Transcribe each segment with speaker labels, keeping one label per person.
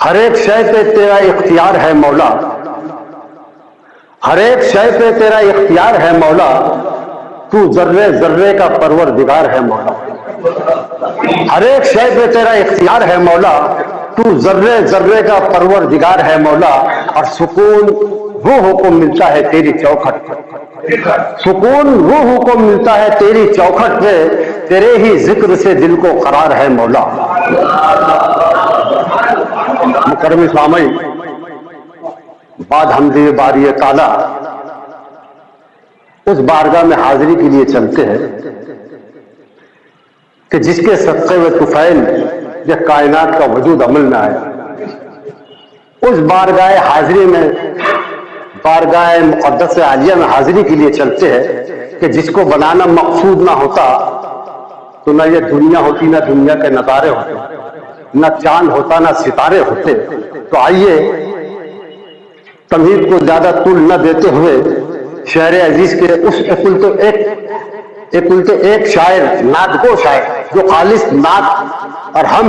Speaker 1: हर एक शय पे तेरा इख्तियार है मौला, हर एक शय पे तेरा इख्तियार है मौला, तू जर्रे जर्रे का परवरदिगार है मौला। हर एक शय पे तेरा इख्तियार है मौला, तू जर्रे जर्रे का परवरदिगार है मौला। और सुकून रूह को मिलता है तेरी चौखट पे, सुकून रूह को मिलता है तेरी चौखट पे, तेरे ही जिक्र से दिल को करार है मौला। मुकर्रम इस्लामी बाद हमदे बारी ताला उस बारगाह में हाजिरी के लिए चलते हैं कि जिसके सदक़े व तुफैल ये कायनात का वजूद अमल में आया। उस बारगाह हाजिरी में, बारगाह मुक़द्दस आलिया में हाजिरी के लिए चलते हैं कि जिसको बनाना मकसूद ना होता तो ना ये दुनिया होती, ना दुनिया के नज़ारे होते, ना चांद होता, ना सितारे होते। तो आइए तमहीद को ज्यादा तुल न देते हुए शहर अजीज के उस कुल तो एक शायर, नादगो शायर जो खालिस नाद और हम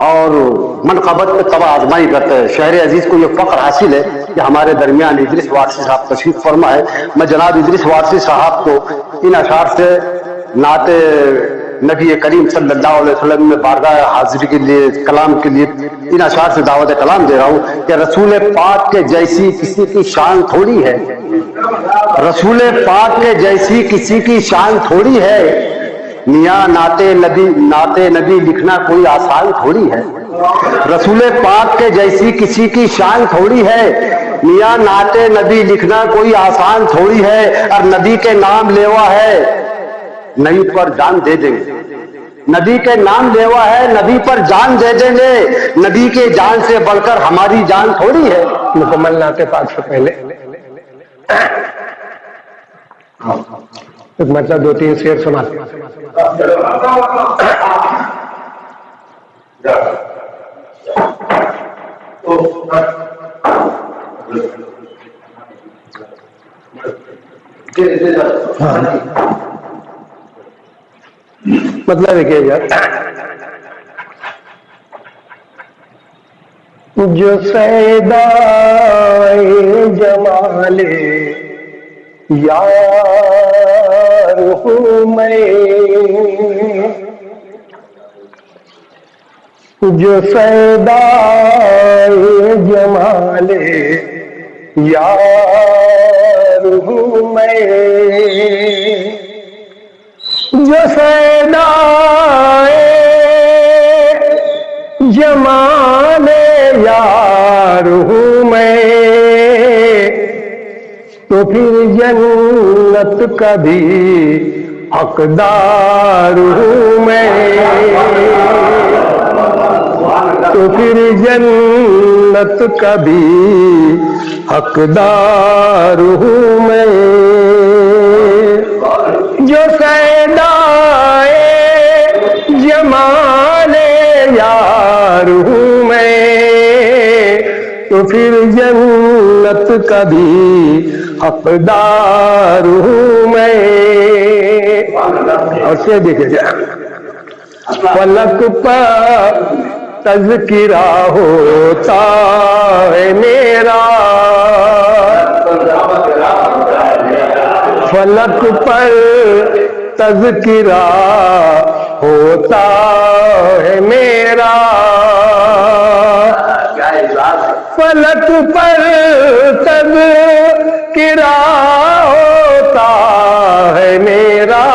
Speaker 1: और मनक़बत पे तबा आजमाई करते हैं। शहर अजीज को यह फख्र हासिल है कि हमारे दरमियान इदरीस वारसी साहब तशरीफ फरमा है। मैं जनाब इदरीस वारसी साहब को इन अशार से नाते नबी करीम सल्लल्लाहु अलैहि वसल्लम में बारगाह हाजिरी के लिए, कलाम के लिए इन अशार से दावत कलाम दे रहा हूँ कि रसूल पाक के जैसी किसी की शान थोड़ी है, रसूल पाक के जैसी किसी की शान थोड़ी है, मियाँ नाते नबी लिखना कोई आसान थोड़ी है। रसूल पाक के जैसी किसी की शान थोड़ी है, मियाँ नाते नबी लिखना कोई आसान थोड़ी है। और नबी के नाम लेवा है, नबी पर जान दे देंगे, नबी के नाम लेवा है, नबी पर जान दे देंगे। नबी के जान से बढ़कर हमारी जान थोड़ी है।
Speaker 2: मुकम्मल नाते पाक से पहले मतलब 2-3 शेर सुना। मतलब है क्या यार, जो सैदाए जमाले यार हूँ मैं, जो सैदाए जमाले यार हूँ मैं, जो सैदाए जमाले यार हूँ मैं, तो फिर जन्नत का भी हकदार हूँ मैं, तो फिर जन्नत का भी हकदार हूँ मैं। जो सैदाए जमाले यार हूँ मैं, तो फिर जन्नत का भी हकदार हूँ मैं। और से देखिए, फलक पर तज़किरा होता है मेरा, फलक पर तज़किरा होता है मेरा, फलक पर तज़किरा होता है मेरा,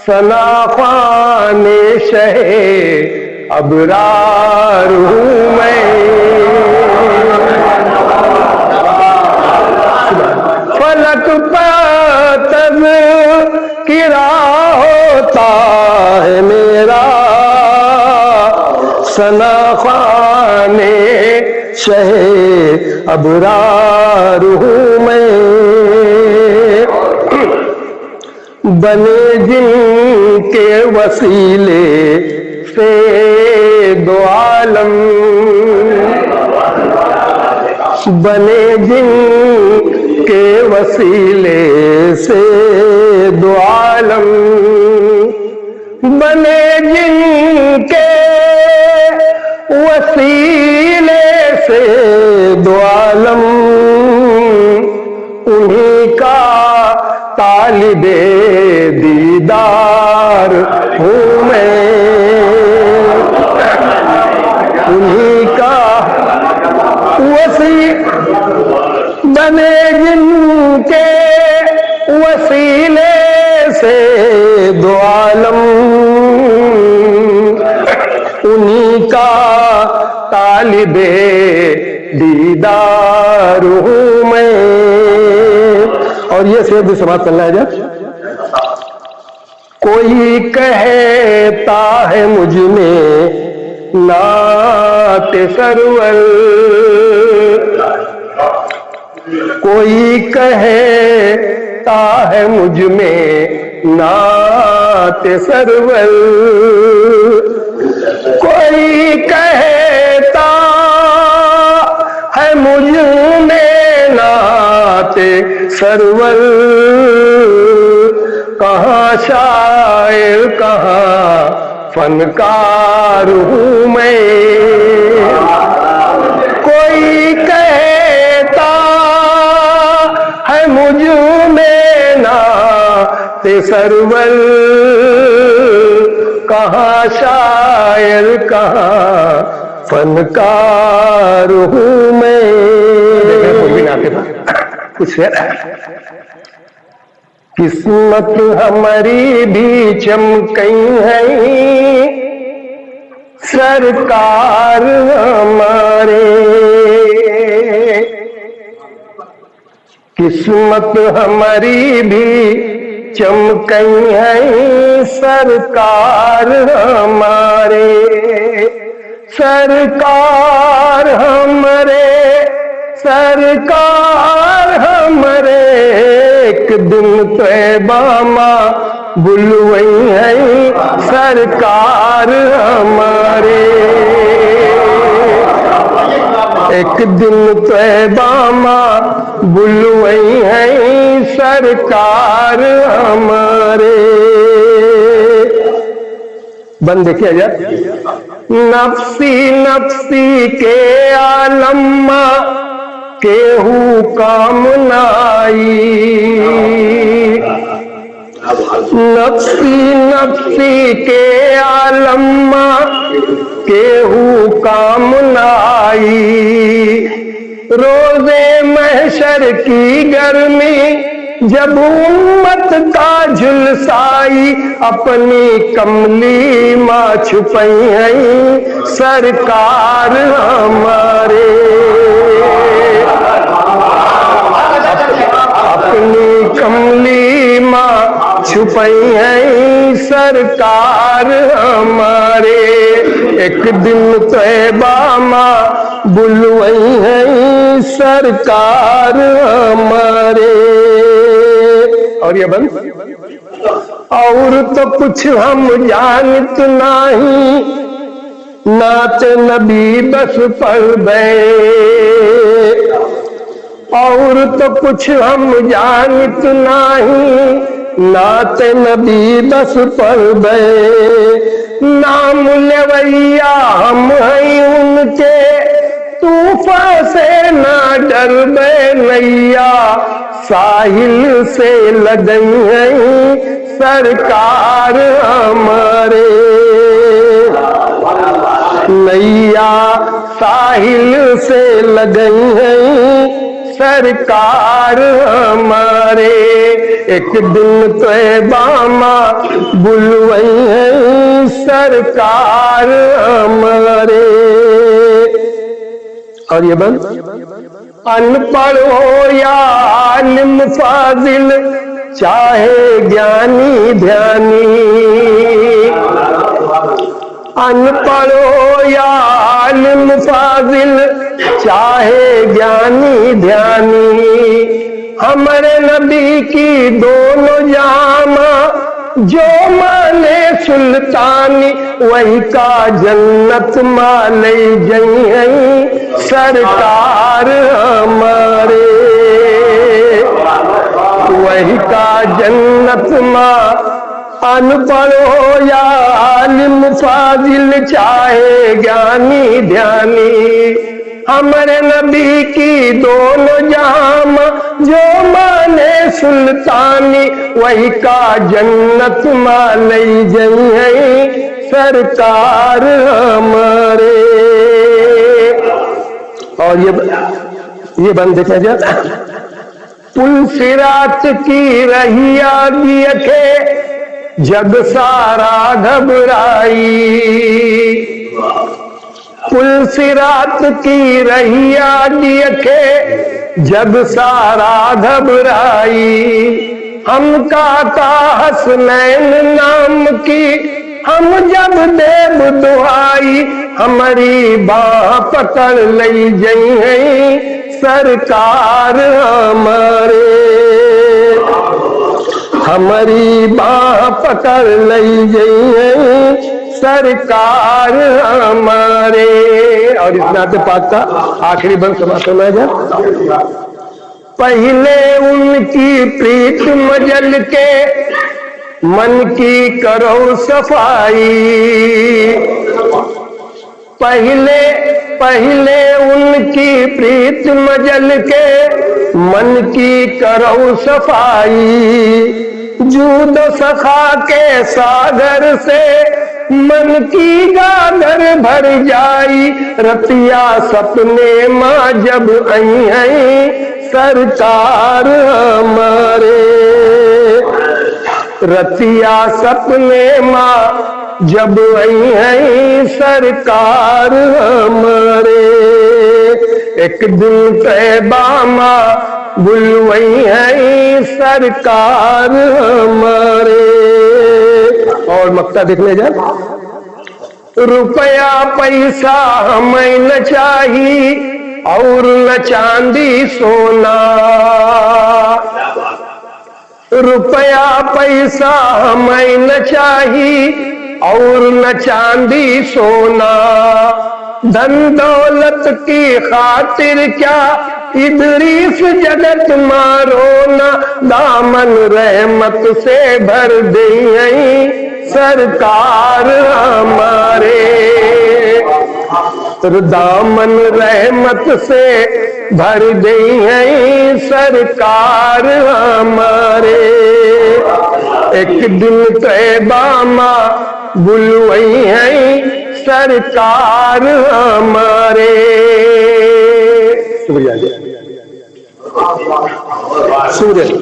Speaker 2: सनाख़ाने शहे अबरार हूँ मैं, फलक पर तज़किरा होता है मेरा, सनाख़ाने शहे अबरार हूँ मैं। बने जिनके वसीले से दो आलम, बने जिनके वसीले से दो आलम, बने जिनके तालिबे दीदार हूँ मैं, उन्हीं का वसी बने जिनके वसीले से दो आलम, उन्हीं का तालिबे दीदार हूँ मैं। और ये शेर भी समाप्त करना है जब, कोई कहता है मुझ में नाते सरवर, कोई कहता है मुझ में नाते सरवर, कोई कहता है मुझ में नाते सरवर, कहाँ शायर कहाँ फनकार हूँ मैं। कोई कहता है मुझ में नाते सरवर, कहाँ शायर कहाँ फनकार हूँ मैं। कोई भी नाते कुछ है। किस्मत हमारी भी चमकई है, सरकार हमारे, किस्मत हमारी भी चमकई है, सरकार हमारे, सरकार हमारे, सरकार हमारे। एक दिन तैबा माँ बुलवई है, सरकार हमारे, एक दिन तैबा माँ बुलवई है, सरकार हमारे। बंद देखिए जाए, नफ्सी नफ्सी के आलम केहू काम नाई, नफ्सी नफ्सी के आलम केहू काम नाई। रोजे महशर की गर्मी जब उम्मत का झुलसाई, अपनी कमली माँ छुपई है, सरकार हमारे, अपनी कमली माँ छुपई है, सरकार हमारे। एक दिन तैबा माँ बुलवई है, सरकार हमारे। और ये बंद, और तो कुछ हम जानत नहीं, नाते नबी बस पढ़ गए, और तो कुछ हम जानत नहीं, नाते नबी बस पढ़ गए। नाम लेवैया हम हैं उनके, तूफान से ना डरबे नैया, साहिल से लगई है, सरकार हमारे, नैया साहिल से लगई है, सरकार हमारे। एक दिन तैबा माँ बुलवई है, सरकार हमारे। और ये बंद, अनपढ़ हो या आलिम फाजिल, चाहे ज्ञानी ध्यानी, अनपढ़ हो या आलिम फाजिल, चाहे ज्ञानी ध्यानी। हमारे नबी की दोनों जामा जो माने सुल्तानी, वही का जन्नत माले जई है, सरकार हमारे, वही का जन्नत माँ। अनपढ़ हो या आलिम फाजिल, चाहे ज्ञानी ध्यानी, हमारे नबी की दोनों जाम जो माने सुल्तानी वही का जन्नत मालई जई है सरकार हमारे। और ये बंद देखा जाए, पुल सिरात की रहिया देखे जग सारा घबराई, पुल सिरात की रहिया देखे जग सारा घबराई। हम काका हसनैन नाम की हम जब देव दुआई, हमारी बाह पकड़ लई जई है सरकार हमारे, हमारी बाह पकड़ लई जई है सरकार हमारे। और इस नाते पाक का आखिरी बंद समाप्त होना जा। पहले उनकी प्रीत मजल के मन की करो सफाई, पहले उनकी प्रीत मजल के मन की करो सफाई। जूद सखा के सागर से मन की गागर भर जाई, रतिया सपने माँ जब आई है सरकार हमारे, रतिया सपने माँ जब आई है सरकार हमारे। एक दिन तैबा माँ बुलवई है सरकार हमारे। और मक्ता देखने जा, रुपया पैसा हमें न चाहिए और न चांदी सोना, रुपया पैसा हमें न चाहिए और न चांदी सोना। धन दौलत की खातिर क्या इदरीस जगत मारो ना, दामन रहमत से भर दे सरकार हमारे, दामन रहमत से भर दे सरकार हमारे। एक दिन तैबा माँ बुलवई है सरकार हमारे। शुक्रिया। सूर्य